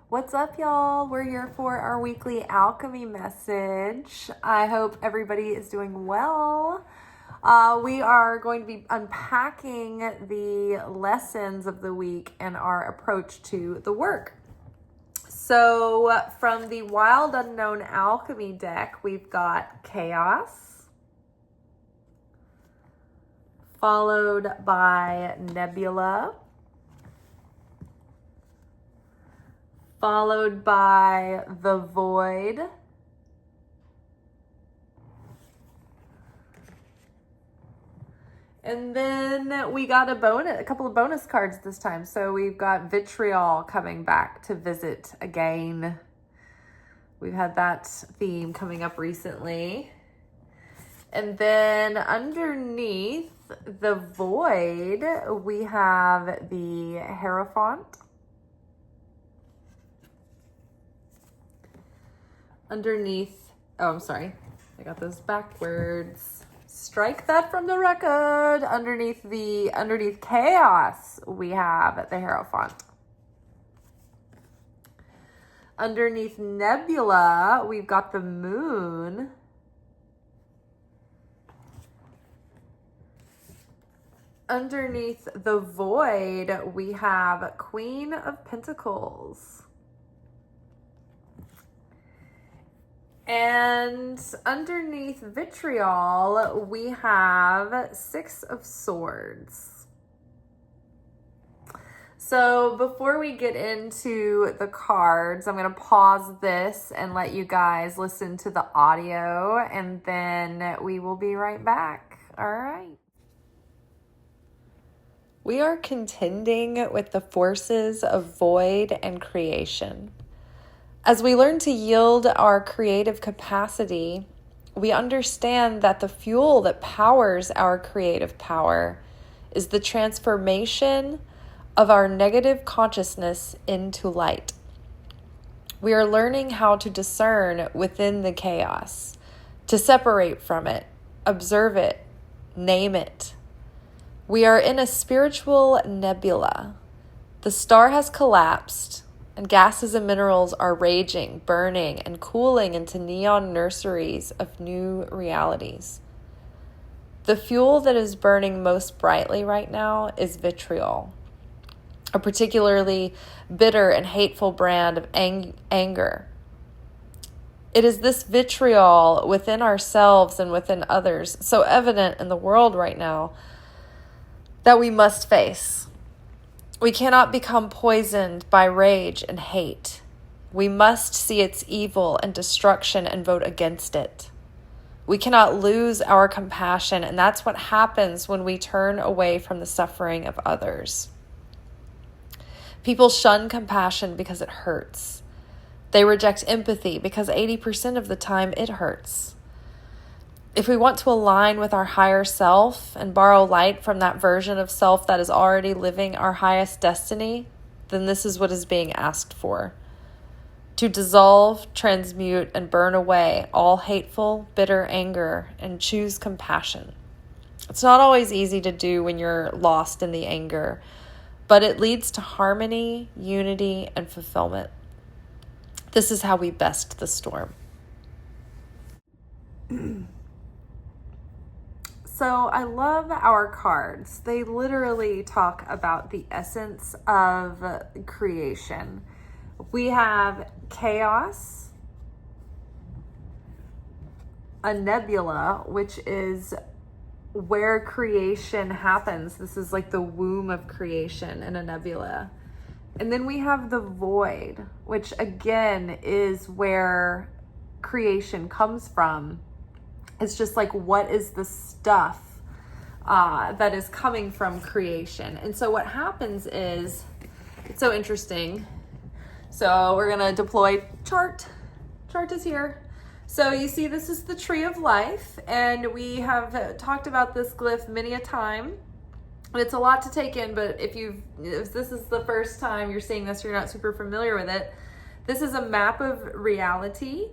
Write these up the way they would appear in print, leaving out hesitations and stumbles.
What's up, y'all? We're here for our weekly alchemy message. I hope everybody is doing well. We are going to be unpacking the lessons of the week and our approach to the work. So from the Wild Unknown Alchemy deck, we've got Chaos, followed by Nebula, followed by the Void, and then we got a couple of bonus cards this time. So we've got Vitriol coming back to visit again. We've had that theme coming up recently. And then underneath the Void, we have the Hierophant. Underneath, oh, I'm sorry, I got those backwards. Strike that from the record. Underneath Chaos, we have the Hierophant. Underneath Nebula, we've got the Moon. Underneath the Void, we have Queen of Pentacles. And underneath Vitriol, we have Six of Swords. So before we get into the cards, I'm going to pause this and let you guys listen to the audio, and then we will be right back. All right. We are contending with the forces of void and creation. As we learn to yield our creative capacity, we understand that the fuel that powers our creative power is the transformation of our negative consciousness into light. We are learning how to discern within the chaos, to separate from it, observe it, name it. We are in a spiritual nebula. The star has collapsed, and gases and minerals are raging, burning, and cooling into neon nurseries of new realities. The fuel that is burning most brightly right now is vitriol, a particularly bitter and hateful brand of anger. It is this vitriol within ourselves and within others, so evident in the world right now, that we must face. We cannot become poisoned by rage and hate. We must see its evil and destruction and vote against it. We cannot lose our compassion, and that's what happens when we turn away from the suffering of others. People shun compassion because it hurts. They reject empathy because 80% of the time it hurts. If we want to align with our higher self and borrow light from that version of self that is already living our highest destiny, then this is what is being asked for. To dissolve, transmute, and burn away all hateful, bitter anger and choose compassion. It's not always easy to do when you're lost in the anger, but it leads to harmony, unity, and fulfillment. This is how we best the storm. So I love our cards. They literally talk about the essence of creation. We have chaos, a nebula, which is where creation happens. This is like the womb of creation in a nebula. And then we have the void, which again is where creation comes from. It's just like, what is the stuff that is coming from creation? And so what happens is, it's so interesting. So we're going to deploy chart. Chart is here. So you see, this is the tree of life. And we have talked about this glyph many a time. It's a lot to take in, but if this is the first time you're seeing this, you're not super familiar with it. This is a map of reality.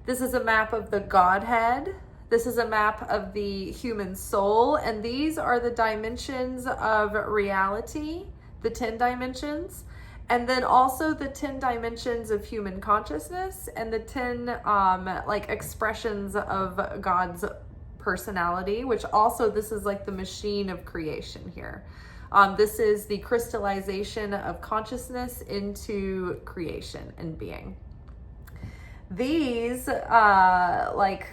This is a map of the Godhead. This is a map of the human soul, and these are the dimensions of reality, the 10 dimensions. And then also the 10 dimensions of human consciousness and the 10 like expressions of God's personality, which also this is like the machine of creation here. This is the crystallization of consciousness into creation and being. These like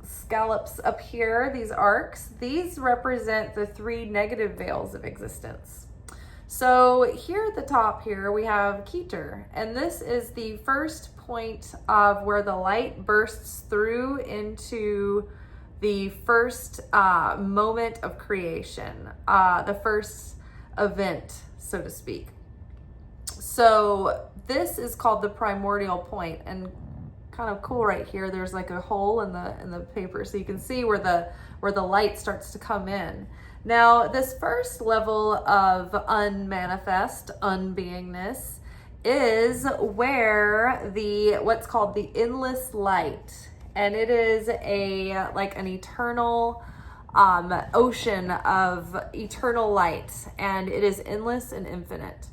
scallops up here, these arcs, these represent the 3 negative veils of existence. So here at the top here, we have Keter, and this is the first point of where the light bursts through into the first moment of creation, the first event, so to speak. So this is called the primordial point, and kind of cool right here, there's like a hole in the paper, so you can see where the light starts to come in. Now, this first level of unmanifest, unbeingness, is where what's called the endless light, and it is like an eternal ocean of eternal light, and it is endless and infinite.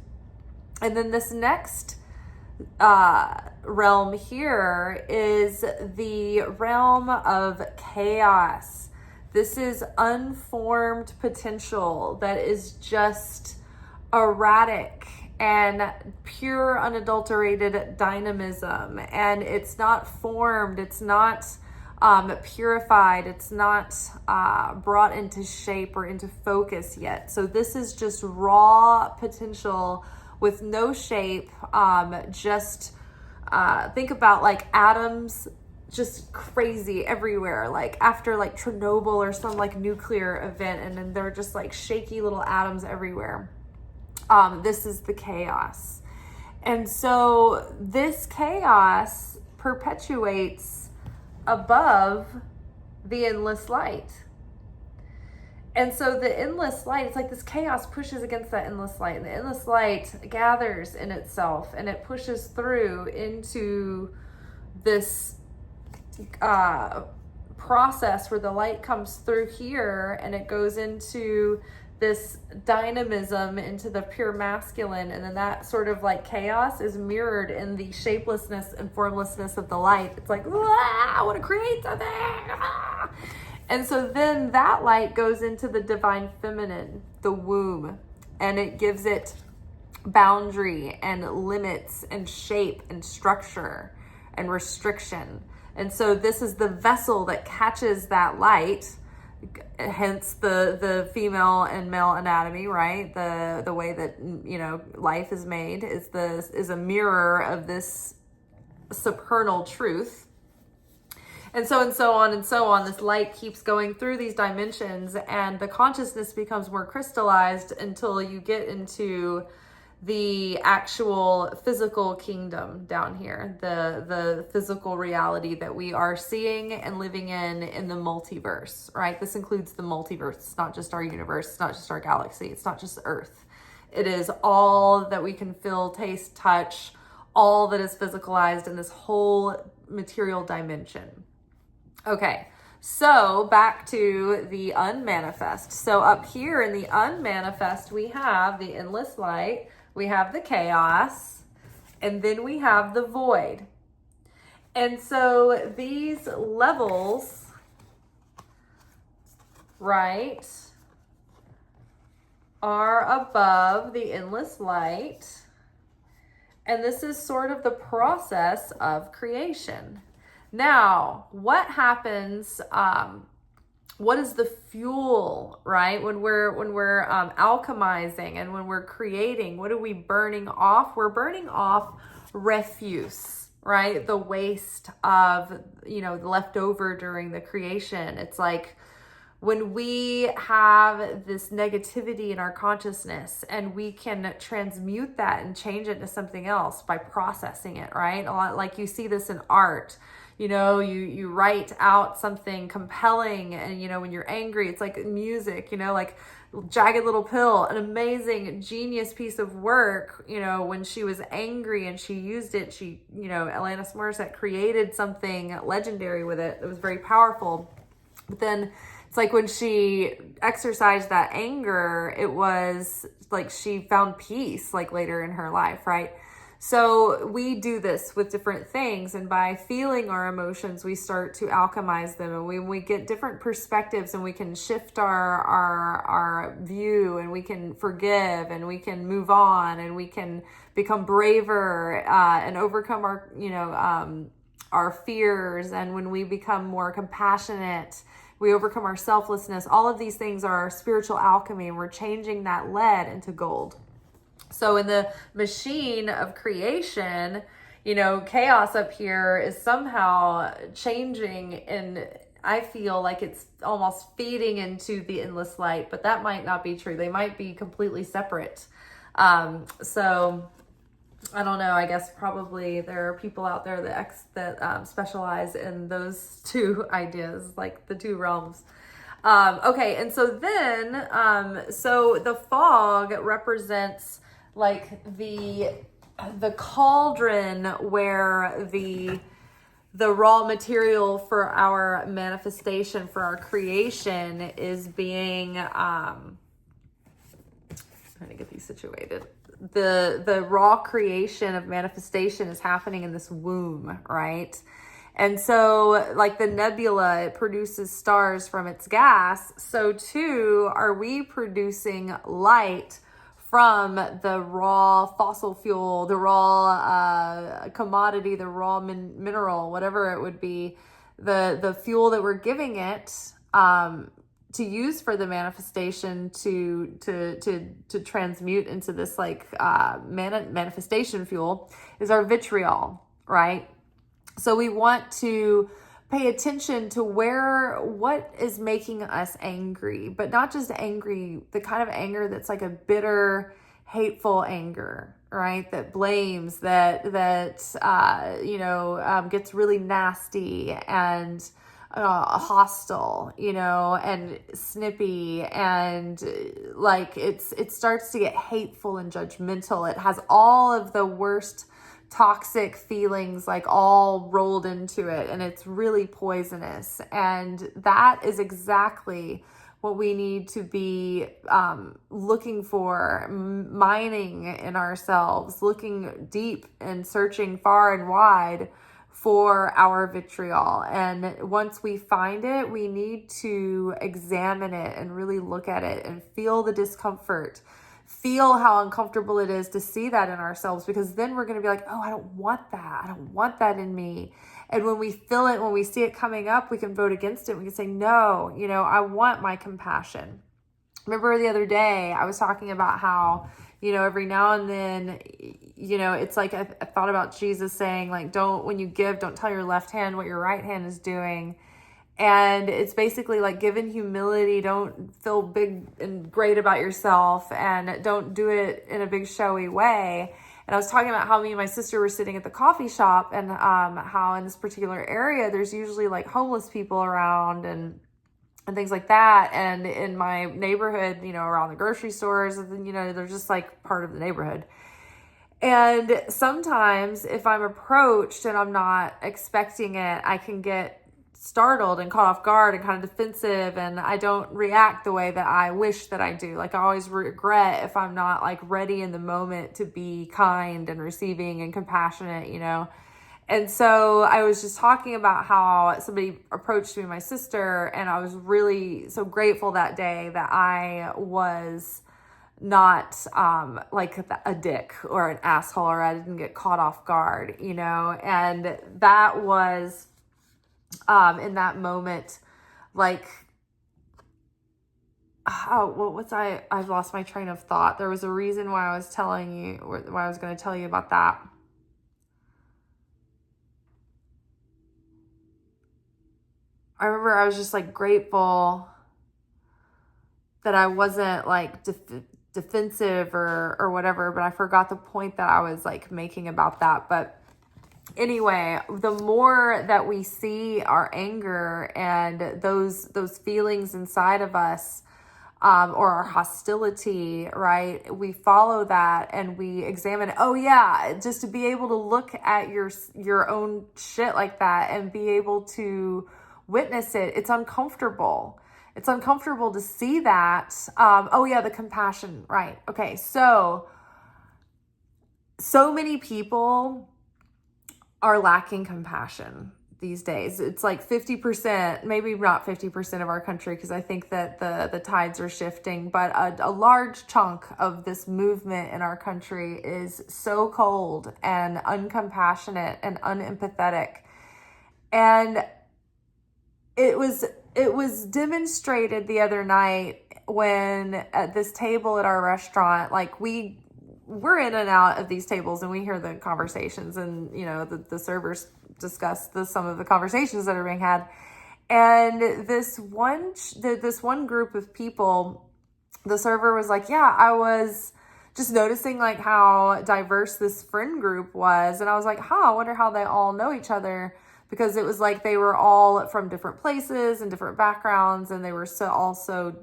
And then this next realm here is the realm of chaos. This is unformed potential that is just erratic and pure, unadulterated dynamism. And it's not formed, it's not purified, it's not brought into shape or into focus yet. So this is just raw potential with no shape. Just think about like atoms just crazy everywhere, like after like Chernobyl or some like nuclear event, and then they're just like shaky little atoms everywhere. This is the chaos. And so this chaos perpetuates above the endless light. And so the endless light, it's like this chaos pushes against that endless light, and the endless light gathers in itself and it pushes through into this process where the light comes through here and it goes into this dynamism, into the pure masculine, and then that sort of like chaos is mirrored in the shapelessness and formlessness of the light. It's like, I want to create something. And so then that light goes into the divine feminine, the womb, and it gives it boundary and limits and shape and structure and restriction. And so this is the vessel that catches that light, hence the female and male anatomy, right? The way that, you know, life is made is a mirror of this supernal truth. And so on and so on, this light keeps going through these dimensions, and the consciousness becomes more crystallized until you get into the actual physical kingdom down here, the physical reality that we are seeing and living in the multiverse, right? This includes the multiverse. It's not just our universe. It's not just our galaxy. It's not just Earth. It is all that we can feel, taste, touch, all that is physicalized in this whole material dimension. Okay, so back to the unmanifest. So up here in the unmanifest, we have the endless light, we have the chaos, and then we have the void. And so these levels, right, are above the endless light. And this is sort of the process of creation. Now, what happens, what is the fuel, right? When we're alchemizing and when we're creating, what are we burning off? We're burning off refuse, right? The waste of, the leftover during the creation. It's like when we have this negativity in our consciousness and we can transmute that and change it to something else by processing it, right? A lot like you see this in art. You write out something compelling, and when you're angry, it's like music, like Jagged Little Pill, an amazing genius piece of work. When she was angry and she used it, Alanis Morissette created something legendary with it. It was very powerful. But then it's like when she exercised that anger, it was like she found peace like later in her life, right? So we do this with different things, and by feeling our emotions, we start to alchemize them, and we get different perspectives, and we can shift our view, and we can forgive, and we can move on, and we can become braver and overcome our fears. And when we become more compassionate, we overcome our selflessness. All of these things are our spiritual alchemy, and we're changing that lead into gold. So in the machine of creation, chaos up here is somehow changing, and I feel like it's almost feeding into the endless light, but that might not be true. They might be completely separate. So I don't know. I guess probably there are people out there that specialize in those two ideas, like the two realms. Okay, and so then, so the fog represents like the cauldron where the raw material for our manifestation, for our creation is being, trying to get these situated. The raw creation of manifestation is happening in this womb, right? And so like the nebula, it produces stars from its gas. So too are we producing light from the raw fossil fuel, the raw commodity, the raw mineral, whatever it would be, the fuel that we're giving it to use for the manifestation to transmute into this like manifestation fuel is our vitriol, right? So we want to pay attention to what is making us angry, but not just angry, the kind of anger that's like a bitter, hateful anger, right? That blames, that gets really nasty and hostile, and snippy, and like it starts to get hateful and judgmental. It has all of the worst toxic feelings like all rolled into it, and it's really poisonous. And that is exactly what we need to be looking for, mining in ourselves, looking deep and searching far and wide for our vitriol. And once we find it, we need to examine it and really look at it and feel the discomfort. Feel how uncomfortable it is to see that in ourselves, because then we're going to be like, oh, I don't want that. I don't want that in me. And when we feel it, when we see it coming up, we can vote against it. We can say, no, I want my compassion. Remember the other day, I was talking about how, every now and then, it's like I thought about Jesus saying, like, when you give, don't tell your left hand what your right hand is doing. And it's basically like, give in humility, don't feel big and great about yourself, and don't do it in a big showy way. And I was talking about how me and my sister were sitting at the coffee shop, and how in this particular area, there's usually like homeless people around and things like that. And in my neighborhood, around the grocery stores, they're just like part of the neighborhood. And sometimes if I'm approached and I'm not expecting it, I can get startled and caught off guard and kind of defensive, and I don't react the way that I wish that I do. Like I always regret if I'm not like ready in the moment to be kind and receiving and compassionate, And so I was just talking about how somebody approached me, my sister, and I was really so grateful that day that I was not like a dick or an asshole, or I didn't get caught off guard, and that was in that moment, like, I've lost my train of thought. There was a reason why I was going to tell you about that. I remember I was just like grateful that I wasn't like defensive or whatever, but I forgot the point that I was like making about that. But anyway, the more that we see our anger and those feelings inside of us, or our hostility, right? We follow that and we examine it. Oh yeah, just to be able to look at your own shit like that and be able to witness it. It's uncomfortable. It's uncomfortable to see that. Oh yeah, the compassion, right. Okay, so many people are lacking compassion these days. It's like 50%, maybe not 50% of our country, because I think that the tides are shifting, but a large chunk of this movement in our country is so cold and uncompassionate and unempathetic. And it was demonstrated the other night when at this table at our restaurant, like we're in and out of these tables and we hear the conversations, and the servers discuss some of the conversations that are being had. And this one group of people, the server was like, yeah, I was just noticing like how diverse this friend group was. And I was like, I wonder how they all know each other, because it was like they were all from different places and different backgrounds, and they were also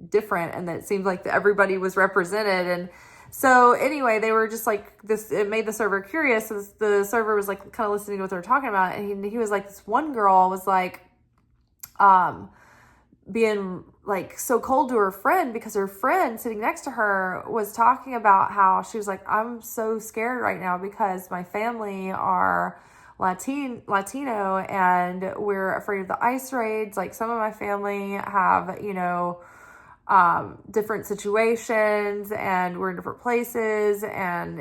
different, and it seemed like everybody was represented. And so anyway, they were just like this. It made the server curious. So the server was like kind of listening to what they were talking about, and he was like, this one girl was like, being like so cold to her friend, because her friend sitting next to her was talking about how she was like, I'm so scared right now because my family are Latino, and we're afraid of the ICE raids. Like, some of my family have, different situations, and we're in different places, and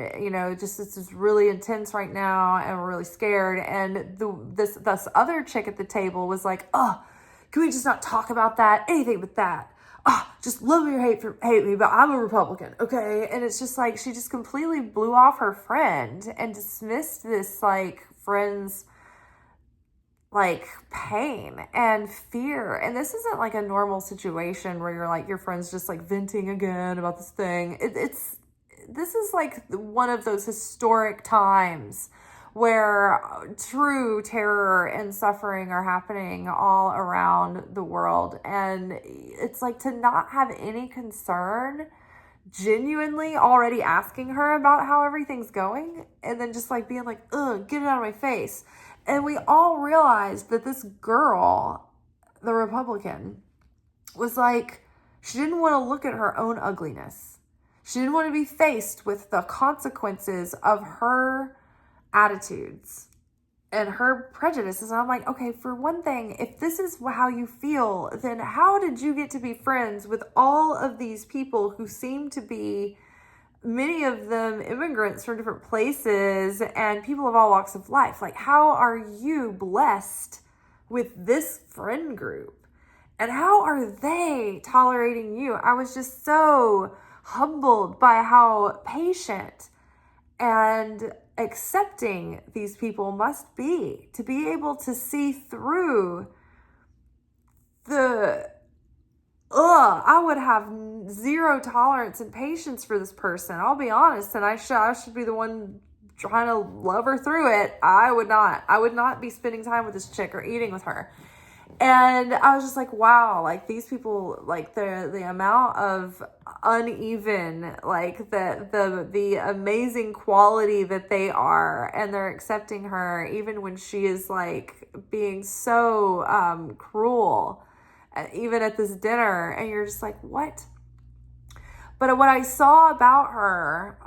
just this is really intense right now, and we're really scared. And this other chick at the table was like, oh, can we just not talk about that? Anything but that. Oh, just love me or hate me, but I'm a Republican, okay? And it's just like, she just completely blew off her friend and dismissed this like friend's like pain and fear. And this isn't like a normal situation where you're like, your friend's just like venting again about this thing. This is like one of those historic times where true terror and suffering are happening all around the world. And it's like, to not have any concern, genuinely already asking her about how everything's going, and then just like being like, ugh, get it out of my face. And we all realized that this girl, the Republican, was like, she didn't want to look at her own ugliness. She didn't want to be faced with the consequences of her attitudes and her prejudices. And I'm like, okay, for one thing, if this is how you feel, then how did you get to be friends with all of these people who seem to be, many of them immigrants from different places and people of all walks of life? Like, how are you blessed with this friend group? And how are they tolerating you? I was just so humbled by how patient and accepting these people must be, to be able to see through I would have zero tolerance and patience for this person. I'll be honest, and I should be the one trying to love her through it. I would not be spending time with this chick or eating with her. And I was just like, wow, like these people, like the amount of uneven, like the amazing quality that they are, and they're accepting her even when she is like being so cruel, even at this dinner. And you're just like, what? But what I saw about her,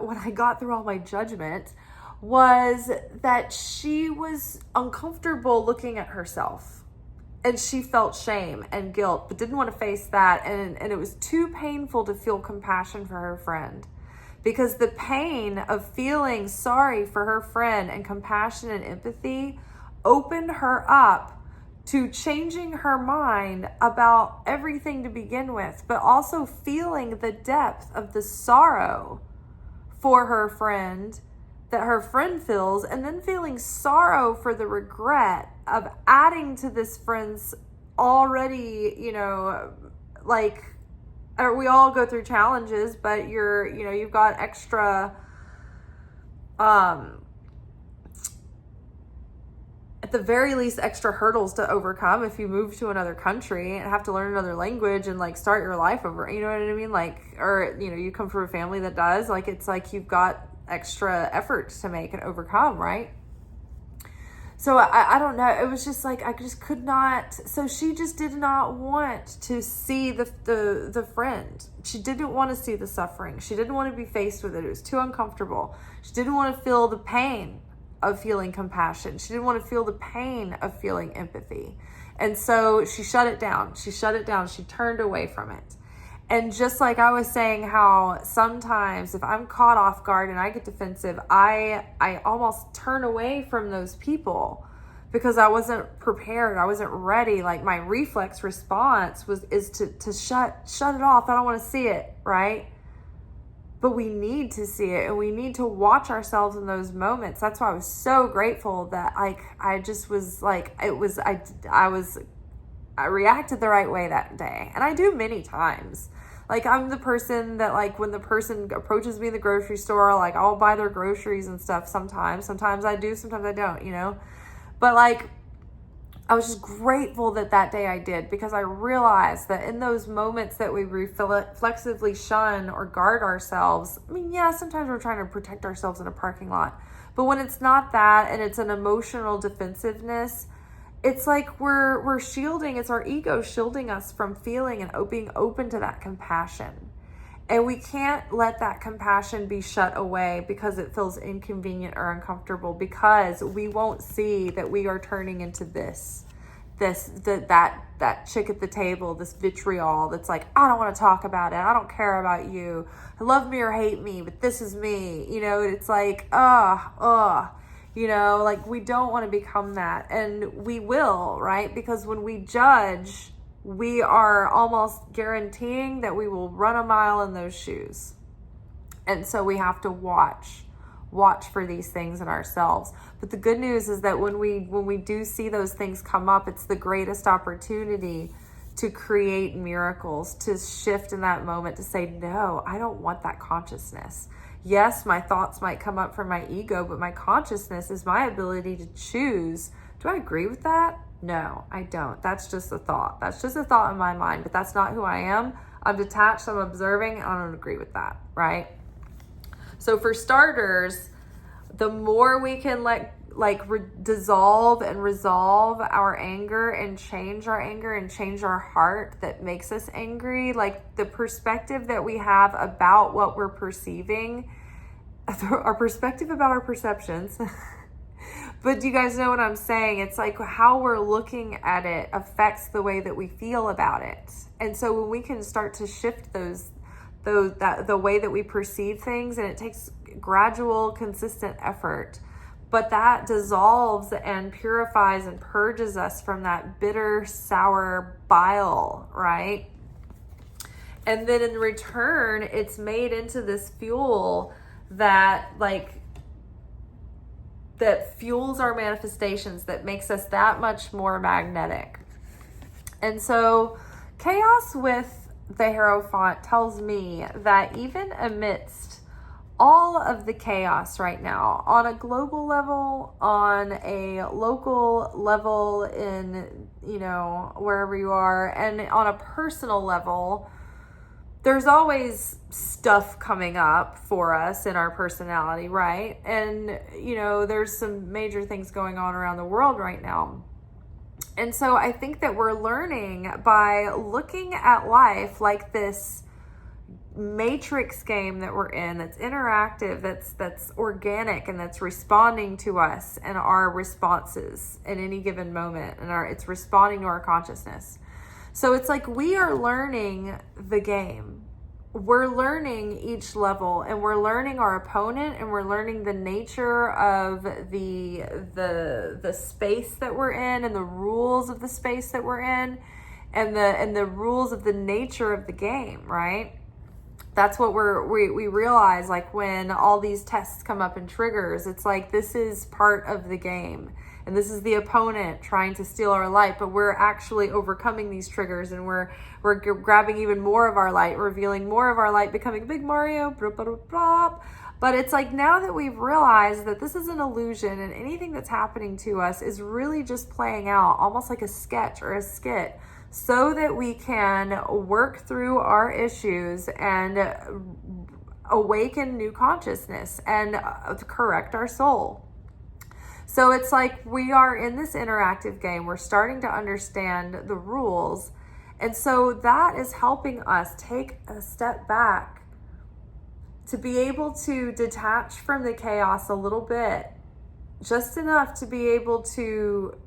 when I got through all my judgment, was that she was uncomfortable looking at herself. And she felt shame and guilt, but didn't want to face that. And it was too painful to feel compassion for her friend, because the pain of feeling sorry for her friend and compassion and empathy opened her up to changing her mind about everything to begin with, but also feeling the depth of the sorrow for her friend that her friend feels, and then feeling sorrow for the regret of adding to this friend's already, like, we all go through challenges, but you've got extra, at the very least, extra hurdles to overcome if you move to another country and have to learn another language and like start your life over, you know what I mean? Like, or, you come from a family that does, like, it's like you've got extra effort to make and overcome, right? So I don't know. It was just like, I just could not. So she just did not want to see the friend. She didn't want to see the suffering. She didn't want to be faced with it. It was too uncomfortable. She didn't want to feel the pain of feeling compassion. She didn't want to feel the pain of feeling empathy. And so she shut it down. She shut it down. She turned away from it. And just like I was saying, how sometimes if I'm caught off guard and I get defensive, I almost turn away from those people because I wasn't prepared. I wasn't ready. Like my reflex response is to shut it off. I don't want to see it, right? But we need to see it, and we need to watch ourselves in those moments. That's why I was so grateful that I just was like, I reacted the right way that day. And I do many times. Like, I'm the person that, like, when the person approaches me in the grocery store, like, I'll buy their groceries and stuff sometimes. Sometimes I do, sometimes I don't, you know? But, like, I was just grateful that day I did, because I realized that in those moments that we reflexively shun or guard ourselves, I mean, yeah, sometimes we're trying to protect ourselves in a parking lot. But when it's not that, and it's an emotional defensiveness, it's like we're shielding, it's our ego shielding us from feeling and being open to that compassion. And we can't let that compassion be shut away because it feels inconvenient or uncomfortable, because we won't see that we are turning into that chick at the table, this vitriol that's like, I don't want to talk about it. I don't care about you. Love me or hate me, but this is me. You know, it's like, you know, like we don't want to become that. And we will, right? Because when we judge, we are almost guaranteeing that we will run a mile in those shoes. And so we have to watch for these things in ourselves. But the good news is that when we do see those things come up, it's the greatest opportunity to create miracles, to shift in that moment, to say, no, I don't want that consciousness. Yes, my thoughts might come up from my ego, but my consciousness is my ability to choose. Do I agree with that? No, I don't. That's just a thought. That's just a thought in my mind, but that's not who I am. I'm detached, I'm observing, and I don't agree with that, right? So for starters, the more we can dissolve and resolve our anger and change our heart that makes us angry, like the perspective that we have about what we're perceiving, our perspective about our perceptions. But you guys know what I'm saying? It's like how we're looking at it affects the way that we feel about it. And so when we can start to shift the way that we perceive things, and it takes gradual, consistent effort, but that dissolves and purifies and purges us from that bitter, sour bile, right? And then in return, it's made into this fuel that fuels our manifestations, that makes us that much more magnetic. And so chaos with the Hierophant tells me that even amidst all of the chaos right now, on a global level, on a local level, in, you know, wherever you are, and on a personal level, there's always stuff coming up for us in our personality, right? And, you know, there's some major things going on around the world right now. And so I think that we're learning by looking at life like this matrix game that we're in, that's interactive, that's organic, and that's responding to us and our responses in any given moment, and it's responding to our consciousness. So it's like we are learning the game. We're learning each level, and we're learning our opponent, and we're learning the nature of the space that we're in, and the rules of the space that we're in, and the rules of the nature of the game, right? That's what we realize, like when all these tests come up and triggers, it's like this is part of the game. And this is the opponent trying to steal our light, but we're actually overcoming these triggers, and we're grabbing even more of our light, revealing more of our light, becoming big Mario, blah, blah, blah, blah. But it's like now that we've realized that this is an illusion, and anything that's happening to us is really just playing out almost like a sketch or a skit, so that we can work through our issues and awaken new consciousness and correct our soul. So it's like we are in this interactive game. We're starting to understand the rules. And so that is helping us take a step back to be able to detach from the chaos a little bit, just enough to be able to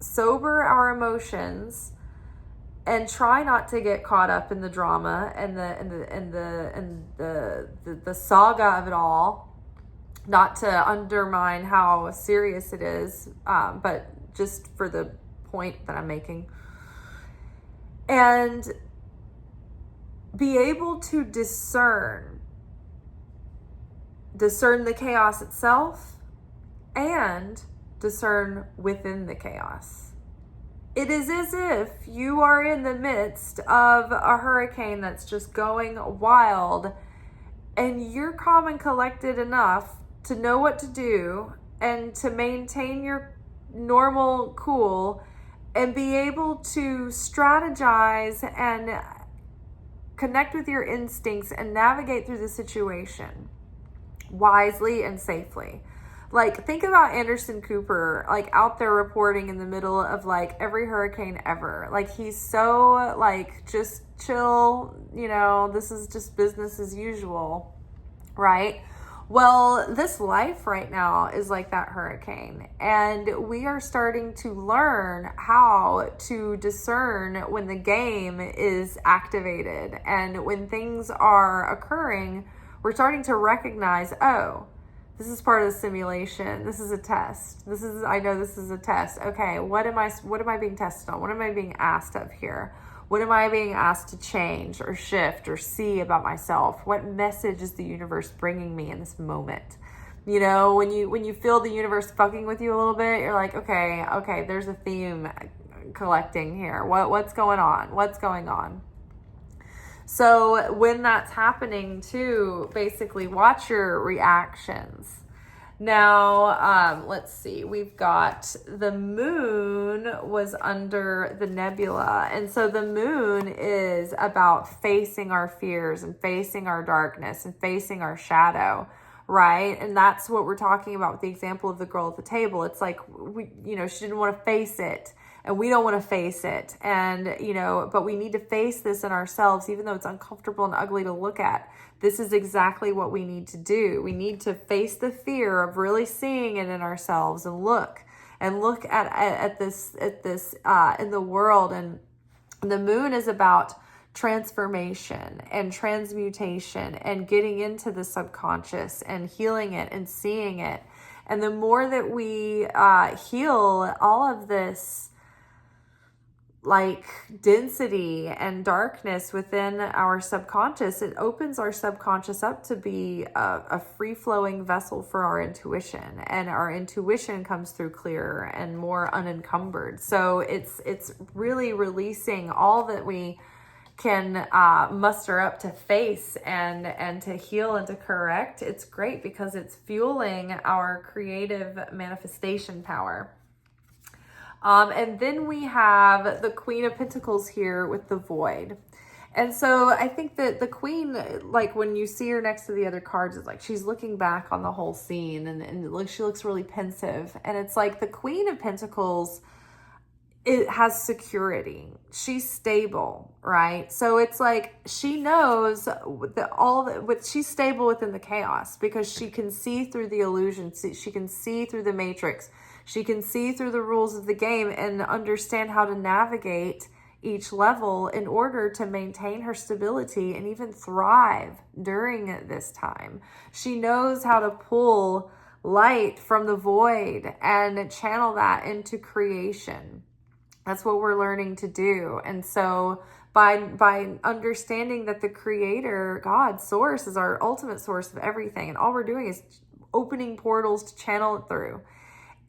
sober our emotions and try not to get caught up in the drama and the saga of it all. Not to undermine how serious it is, but just for the point that I'm making. And be able to discern the chaos itself and discern within the chaos. It is as if you are in the midst of a hurricane that's just going wild, and you're calm and collected enough to know what to do and to maintain your normal cool and be able to strategize and connect with your instincts and navigate through the situation wisely and safely. Like, think about Anderson Cooper, like, out there reporting in the middle of, like, every hurricane ever. Like, he's so, like, just chill, this is just business as usual, right? Well, this life right now is like that hurricane, and we are starting to learn how to discern when the game is activated, and when things are occurring, we're starting to recognize, oh, this is part of the simulation. This is a test. I know this is a test. Okay, what am I being tested on? What am I being asked of here? What am I being asked to change or shift or see about myself? What message is the universe bringing me in this moment? When you feel the universe fucking with you a little bit, you're like, okay, there's a theme collecting here. What's going on? What's going on? So when that's happening too, basically watch your reactions. Now, let's see, we've got the moon was under the nebula. And so the moon is about facing our fears and facing our darkness and facing our shadow, right? And that's what we're talking about with the example of the girl at the table. It's like, she didn't want to face it. And we don't want to face it. And, but we need to face this in ourselves, even though it's uncomfortable and ugly to look at. This is exactly what we need to do. We need to face the fear of really seeing it in ourselves and look at this in the world. And the moon is about transformation and transmutation and getting into the subconscious and healing it and seeing it. And the more that we heal all of this, like, density and darkness within our subconscious, it opens our subconscious up to be a free-flowing vessel for our intuition, and our intuition comes through clearer and more unencumbered. So it's really releasing all that we can muster up to face and to heal and to correct. It's great because it's fueling our creative manifestation power. And then we have the Queen of Pentacles here with the Void. And so I think that the Queen, like, when you see her next to the other cards, it's like she's looking back on the whole scene, and she looks really pensive. And it's like the Queen of Pentacles, it has security. She's stable, right? So it's like she knows that she's stable within the chaos because she can see through the illusion. She can see through the matrix. She can see through the rules of the game and understand how to navigate each level in order to maintain her stability and even thrive during this time. She knows how to pull light from the void and channel that into creation. That's what we're learning to do. And so by understanding that the creator, God, source, is our ultimate source of everything, and all we're doing is opening portals to channel it through.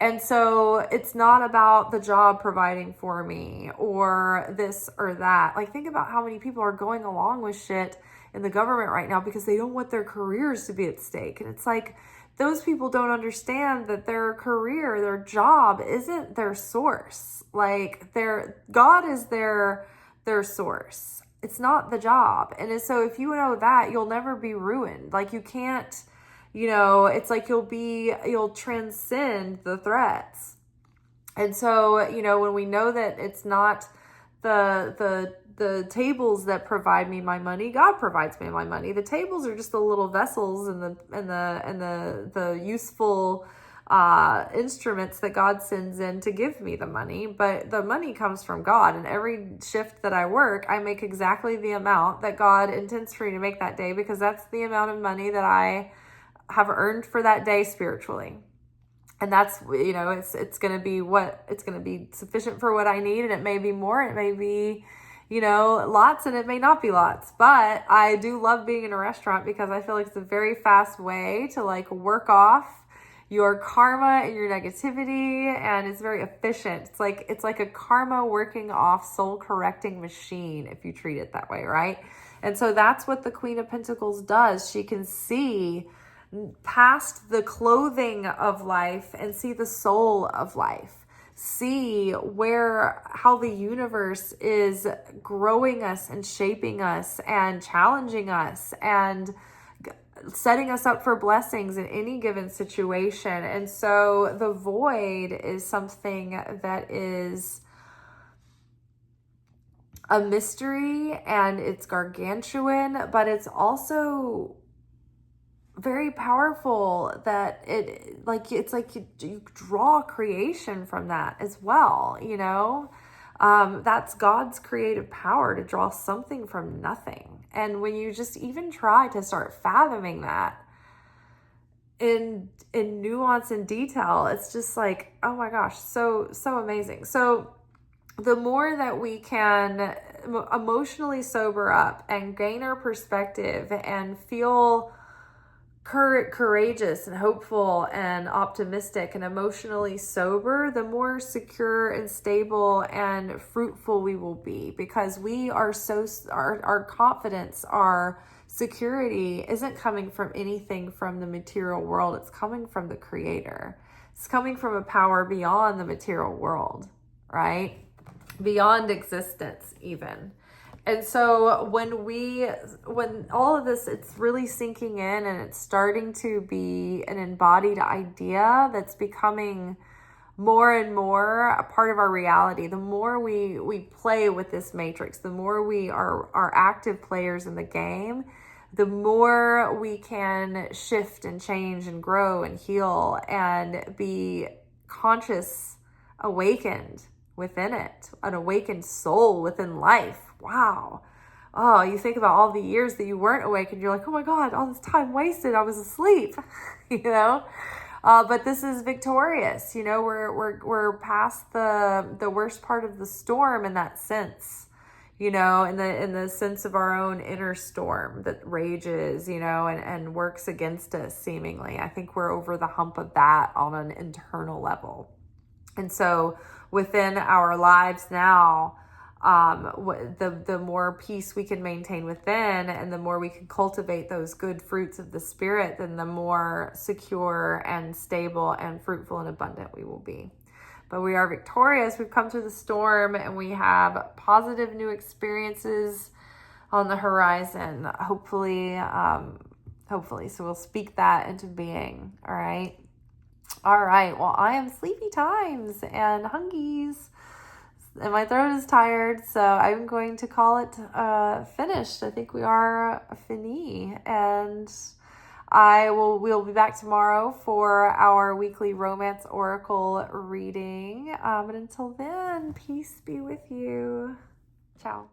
And so it's not about the job providing for me or this or that. Like, think about how many people are going along with shit in the government right now because they don't want their careers to be at stake. And it's like, those people don't understand that their career, their job isn't their source. Like, God is their source. It's not the job. And so if you know that, you'll never be ruined. Like, you can't it's like you'll transcend the threats. And so, when we know that it's not the tables that provide me my money, God provides me my money. The tables are just the little vessels and the useful instruments that God sends in to give me the money, but the money comes from God. And every shift that I work, I make exactly the amount that God intends for me to make that day, because that's the amount of money that I have earned for that day spiritually. And that's, it's going to be sufficient for what I need. And it may be more, it may be, lots, and it may not be lots. But I do love being in a restaurant because I feel like it's a very fast way to like work off your karma and your negativity, and it's very efficient. It's like a karma working off soul correcting machine if you treat it that way, right? And so that's what the Queen of Pentacles does. She can see past the clothing of life and see the soul of life. See how the universe is growing us and shaping us and challenging us and setting us up for blessings in any given situation. And so the void is something that is a mystery, and it's gargantuan, but it's also very powerful, that it's like you draw creation from that as well. That's God's creative power, to draw something from nothing. And when you just even try to start fathoming that in nuance and detail, it's just like, oh my gosh, so amazing. So the more that we can emotionally sober up and gain our perspective and feel courageous and hopeful and optimistic and emotionally sober, the more secure and stable and fruitful we will be, because we are our confidence, our security isn't coming from anything from the material world. It's coming from the Creator. It's coming from a power beyond the material world, right? Beyond existence even. And so when all of this, it's really sinking in, and it's starting to be an embodied idea that's becoming more and more a part of our reality. The more we play with this matrix, the more we are active players in the game, the more we can shift and change and grow and heal and be conscious, awakened within it, an awakened soul within life. Wow. Oh, you think about all the years that you weren't awake, and you're like, oh my God, all this time wasted, I was asleep, but this is victorious. We're past the worst part of the storm in that sense, in the sense of our own inner storm that rages, and works against us seemingly. I think we're over the hump of that on an internal level. And so within our lives now, the more peace we can maintain within, and the more we can cultivate those good fruits of the Spirit, then the more secure and stable and fruitful and abundant we will be. But we are victorious. We've come through the storm, and we have positive new experiences on the horizon, hopefully. So we'll speak that into being. All right. Well, I am sleepy times and hungies, and my throat is tired, so I'm going to call it finished. I think we are fini, and we'll be back tomorrow for our weekly romance oracle reading. But until then, peace be with you. Ciao.